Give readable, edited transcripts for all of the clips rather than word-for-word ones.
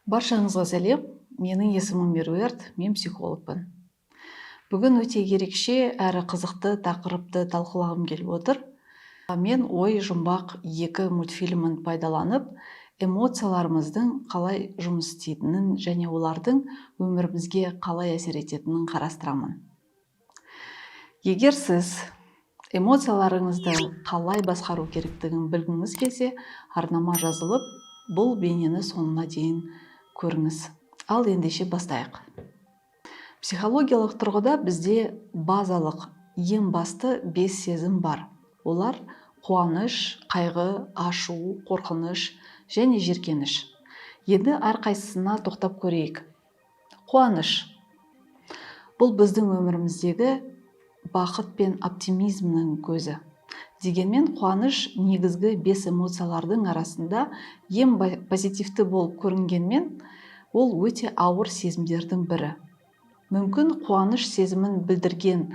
Баршаңызға сәлем, менің есімім Меруерт, мен психологпын. Бүгін өте ерекше әрі қызықты тақырыпты талқылағым келіп отыр. Мен ой жұмбақ 2 мультфильмін пайдаланып, эмоцияларымыздың қалай жұмыс істейтінін және олардың өмірімізге қалай әсер ететінін қарастырамын. Егер сіз эмоцияларыңызды қалай басқару керектігін білгіңіз келсе, арнама жазылып, бұл бейнені соңына дейін көріңіз. Ал ендеше бастайық. Психологиялық тұрғыда бізде базалық, ең басты 5 сезім бар. Олар қуаныш, қайғы, ашу, қорқыныш және жиіркеніш. Енді әрқайсысына тоқтап көрейік. Қуаныш. Бұл біздің өміріміздегі бақыт пен оптимизмнің көзі. Дегенмен қуаныш негізгі 5 эмоциялардың арасында ең позитивті болып көрінгенмен, ол өте ауыр сезімдердің бірі. Мүмкін қуаныш сезімін білдірген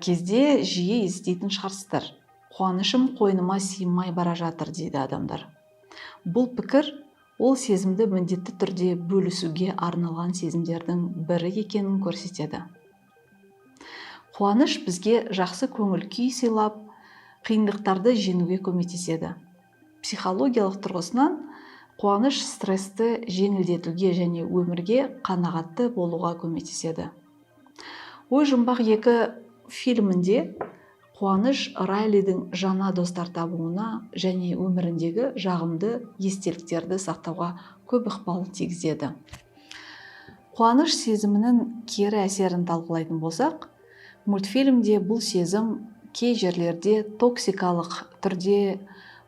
кезде жиі еститін шығарсыздар. Қуанышым қойныма сыймай бара жатыр дейді адамдар. Бұл пікір ол сезімді міндетті түрде бөлісуге арналған сезімдердің бірі екенін көрсетеді. Қуаныш бізге жақсы көңіл күй сыйлап, қиындықтарды жеңуге көмектеседі. Психологиялық тұрғысынан қуаныш стрессті жеңілдетуге және өмірге қанағатты болуға көмектеседі. Ой жұмбақ 2 фильмінде қуаныш Райлидің жаңа достар табуына және өміріндегі жағымды естеліктерді сақтауға көп ықпал тигізеді. Қуаныш сезімінің кері әсерін талқылайтын болсақ, мультфильмде бұл сезім кей жерлерде токсикалық түрде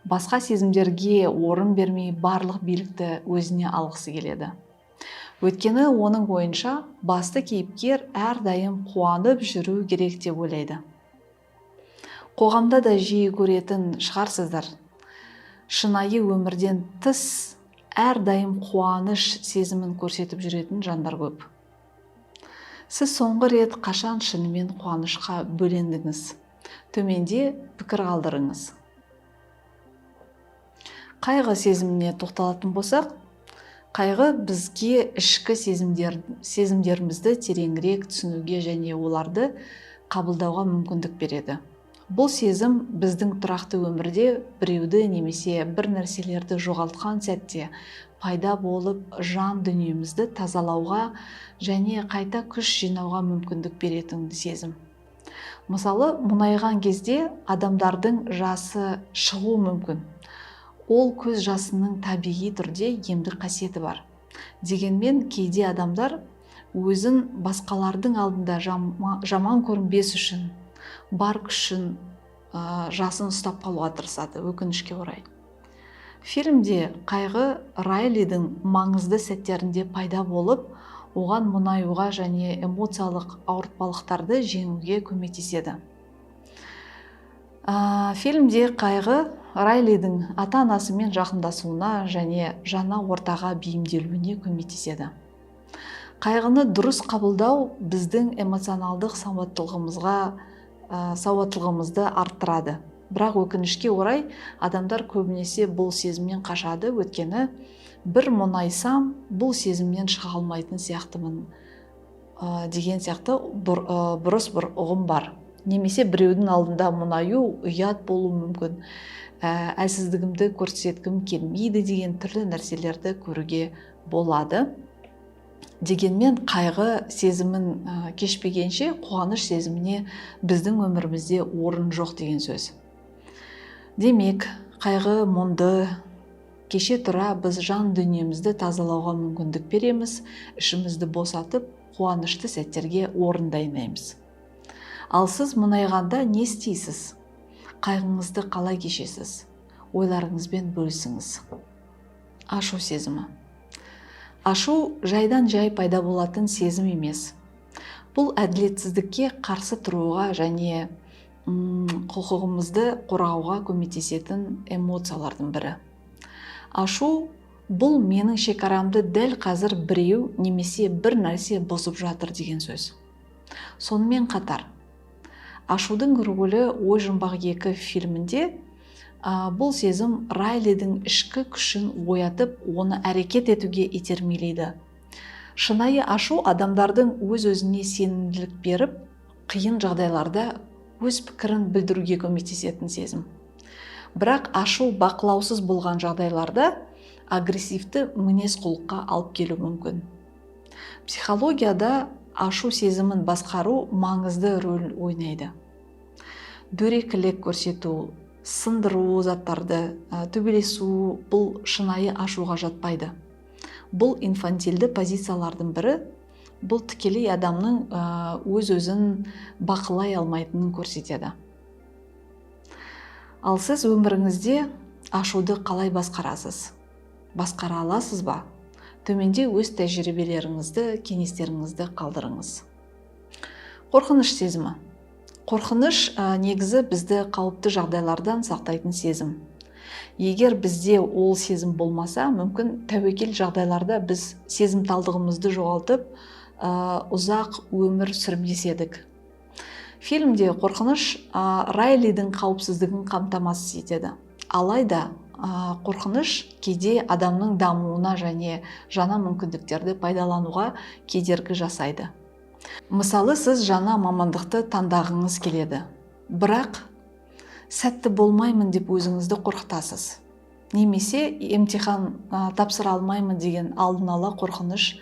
басқа сезімдерге орын бермей барлық билікті өзіне алғысы келеді. Өйткені оның ойынша басты кейіпкер әрдайым қуанып жүру керек деп ойлайды. Қоғамда да жиі көретін шығарсыздар. Шынайы өмірден тыс әрдайым қуаныш сезімін көрсетіп жүретін жандар көп. Сіз соңғы рет қашан шынымен қуанышқа бөлендіңіз? Төменде пікір қалдырыңыз. Қайғы сезіміне тоқталатын болсақ, қайғы бізге ішкі сезімдерімізді тереңірек түсінуге және оларды қабылдауға мүмкіндік береді. Бұл сезім біздің тұрақты өмірде біреуді немесе бір нәрселерді жоғалтқан сәтте пайда болып жан дүниемізді тазалауға және қайта күш жинауға мүмкіндік беретін сезім. Мысалы, мұнайған кезде адамдардың жасы шығу мүмкін. Ол көз жасының табиғи түрде емдік қасиеті бар. Дегенмен кейде адамдар өзін басқалардың алдында жаман көрінбес үшін, бар күшін жасын ұстап қалуға тырысады, өкінішке орай. Фильмде қайғы Райлидің маңызды сәттерінде пайда болып, оған мұнаюға және эмоциялық ауыртпалықтарды жеңуге көмектеседі. Фильмде қайғы Райлидің ата-анасымен жақындасуына және жаңа ортаға бейімделуіне көмектеседі. Қайғыны дұрыс қабылдау біздің эмоционалдық сауаттылығымызды арттырады. Бірақ өкінішке орай, адамдар көбінесе бұл сезімнен қашады, өйткені бір мұнайсам, бұл сезімнен шыға алмайтын сияқтымын деген сияқты бұрыс бір ұғым бар. Немесе біреудің алдында мұнаю ұят болуы мүмкін. Әлсіздігімді көрсеткім келмейді деген түрлі нәрселерді көруге болады. Дегенмен қайғы сезімін кешпегенше қуаныш сезіміне біздің өмірімізде орын жоқ деген сөз. Демек, қайғы мұңды кеше тұра біз жан дүниемізді тазалауға мүмкіндік береміз, ішімізді босатып, қуанышты сәттерге орын дайындаймыз. Ал сіз мұнайғанда не істейсіз? Қайғыңызды қалай кешесіз? Ойларыңызбен бөлісіңіз. Ашу сезімі. Ашу жайдан жай пайда болатын сезім емес. Бұл әділетсіздікке қарсы тұруға және құқығымызды қорғауға көмектесетін эмоциялардың бірі. Ашу бұл менің шекарамды дәл қазір біреу немесе бір нәрсе бұзып жатыр деген сөз. Сонымен қатар, ашудың рөлі ой жұмбақ 2 фильмінде Бұл сезім Райлидің ішкі күшін оятып, оны әрекет етуге итермелейді. Шынайы ашу адамдардың өз-өзіне сенімділік беріп, қиын жағдайларда өз пікірін білдіруге көмектесетін сезім. Бірақ ашу бақылаусыз болған жағдайларда агрессивті мінез құлыққа алып келуі мүмкін. Психологияда ашу сезімін басқару маңызды рөл ойнайды. Дөрекілік көрсету, сындыру заттарды, төбелесу бұл шынайы ашуға жатпайды. Бұл инфантилді позициялардың бірі, бұл тікелей адамның өз-өзін бақылай алмайтынын көрсетеді. Ал сіз өміріңізде ашуды қалай басқарасыз? Басқара аласыз ба? Төменде өз тәжірибелеріңізді, кеңестеріңізді қалдырыңыз. Қорқыныш сезімі. Қорқыныш негізі бізді қауіпті жағдайлардан сақтайтын сезім. Егер бізде ол сезім болмаса, мүмкін тәуекел жағдайларда біз сезімталдығымызды жоғалтып, ұзақ өмір сүрмес едік. Фильмде қорқыныш Райлидің қауіпсіздігін қамтамасыз етеді. Алайда қорқыныш кейде адамның дамуына және жаңа мүмкіндіктерді пайдалануға кедергі жасайды. Мысалы, сіз жаңа мамандықты таңдағыңыз келеді, бірақ сәтті болмаймын деп өзіңізді қорқытасыз. Немесе емтихан тапсыра алмаймын деген алдын ала қорқыныш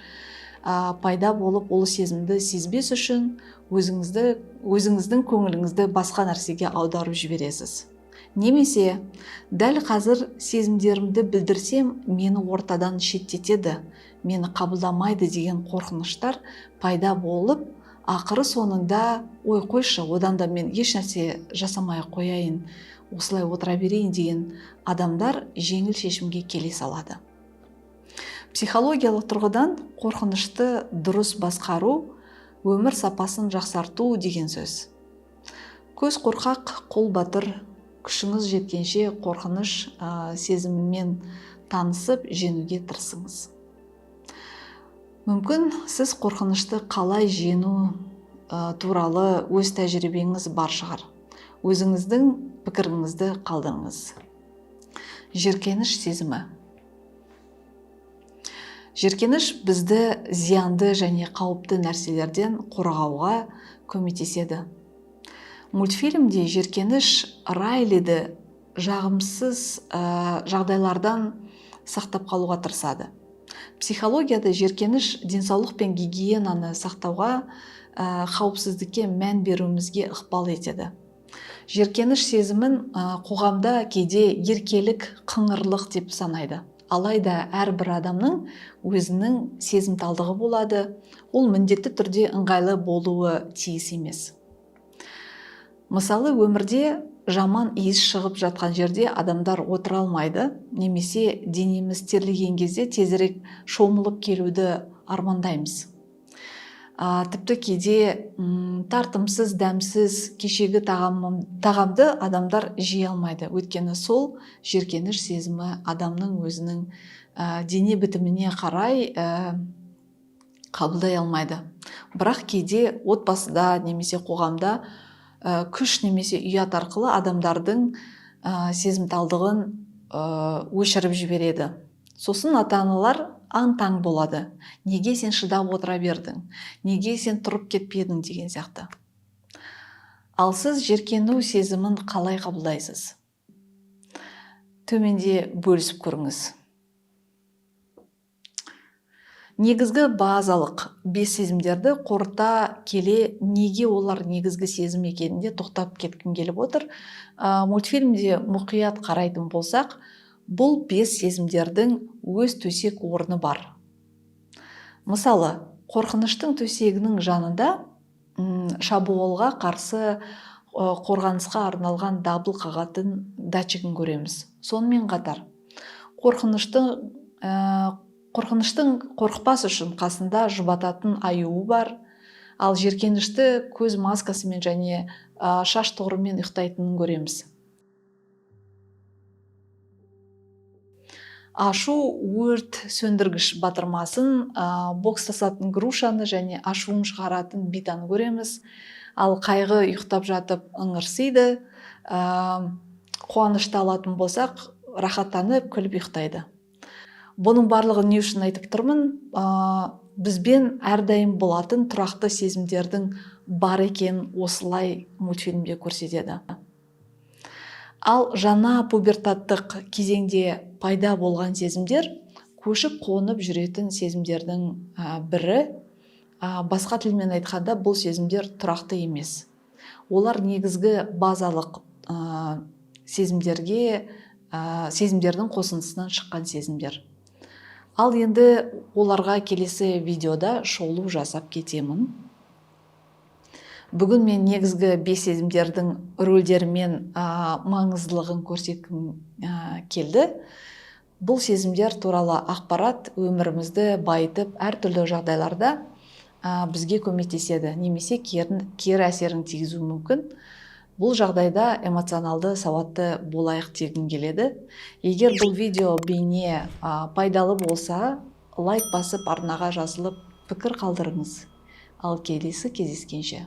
пайда болып, ол сезімді сезбес үшін өзіңіздің көңіліңізді басқа нәрсеге аударып жібересіз. Немесе дәл қазір сезімдерімді білдірсем, мені ортадан шеттетеді, мені қабылдамайды деген қорқыныштар пайда болып, ақыры соңында ой қойшы, одан да мен еш нәрсе жасамай қояйын, осылай отыра берейін деген адамдар жеңіл шешімге келе салады. Психологиялық тұрғыдан қорқынышты дұрыс басқару, өмір сапасын жақсарту деген сөз. Көз қорқақ, қол батыр, күшіңіз жеткенше қорқыныш сезімімен танысып, жеңуге тырысыңыз. Мүмкін сіз қорқынышты қалай жеңу туралы өз тәжірибеңіз бар шығар. Өзіңіздің пікіріңізді қалдырыңыз. Жиіркеніш сезімі. Жиіркеніш бізді зиянды және қауіпті нәрселерден қорғауға көмектеседі. Мультфильмде жиіркеніш Райлиді жағымсыз жағдайлардан сақтап қалуға тырысады. Психологияда жиіркеніш денсаулық пен гигиенаны сақтауға, қауіпсіздікке мән беруімізге ықпал етеді. Жиіркеніш сезімін қоғамда кейде еркелік, қыңырлық деп санайды. Алайда әрбір адамның өзінің сезімталдығы болады, ол міндетті түрде ыңғайлы болуы тиіс емес. Мысалы, өмірде жаман иіс шығып жатқан жерде адамдар отыра алмайды, немесе денеміз терлеген кезде тезірек шомылып келуді армандаймыз. Тіпті кейде тартымсыз, дәмсіз кешегі тағамды адамдар жей алмайды. Өйткені сол жиіркеніш сезімі адамның өзінің дене бітіміне қарай қабылдай алмайды. Бірақ кейде отбасыда немесе қоғамда күш немесе ұят арқылы адамдардың сезімталдығын өшіріп жібереді. Сосын ата-аналар аң-таң болады. Неге сен шыдап отыра бердің? Неге сен тұрып кетпедің деген сияқты. Ал сіз жиіркену сезімін қалай қабылдайсыз? Төменде бөлісіп көріңіз. Негізгі базалық 5 сезімдерді қорыта келе, неге олар негізгі сезім екенінде тоқтап кеткім келіп отыр. Мультфильмде мұқият қарайтын болсақ, бұл 5 сезімдердің өз төсек орны бар. Мысалы, қорқыныштың төсегінің жанында шабуылға қарсы қорғанысқа арналған дабыл қағатын датчигін көреміз. Сонымен қатар, қорқыныштың қорықпас үшін қасында жұбататын аюы бар, ал жиіркенішті көз маскасымен және шаш тұғырымен ұйықтайтынын көреміз. Ашу өрт сөндіргіш батырмасын, бокстасатын грушаны және ашуын шығаратын битаны көреміз. Ал қайғы ұйықтап жатып ыңырсиды, қуанышты алатын болсақ, рахаттанып күліп ұйықтайды. Бұның барлығын не үшін айтып тұрмын? Бізбен әрдайым болатын тұрақты сезімдердің бар екенін осылай мультфильмде көрсетеді. Ал жаңа пубертаттық кезеңде пайда болған сезімдер көшіп қонып жүретін сезімдердің бірі. Басқа тілмен айтқанда бұл сезімдер тұрақты емес. Олар негізгі базалық сезімдердің қосындысынан шыққан сезімдер. Ал енді оларға келесі видеода шолу жасап кетемін. Бүгін мен негізгі 5 сезімдердің рөлдері мен маңыздылығын көрсеткім келді. Бұл сезімдер туралы ақпарат өмірімізді байытып, әртүрлі жағдайларда бізге көмектеседі, немесе кері әсерін тигізуі мүмкін. Бұл жағдайда эмоционалды сауатты болайық дегім келеді. Егер бұл видео бейне пайдалы болса, лайк басып, арнаға жазылып, пікір қалдырыңыз. Ал келесі кездескенше.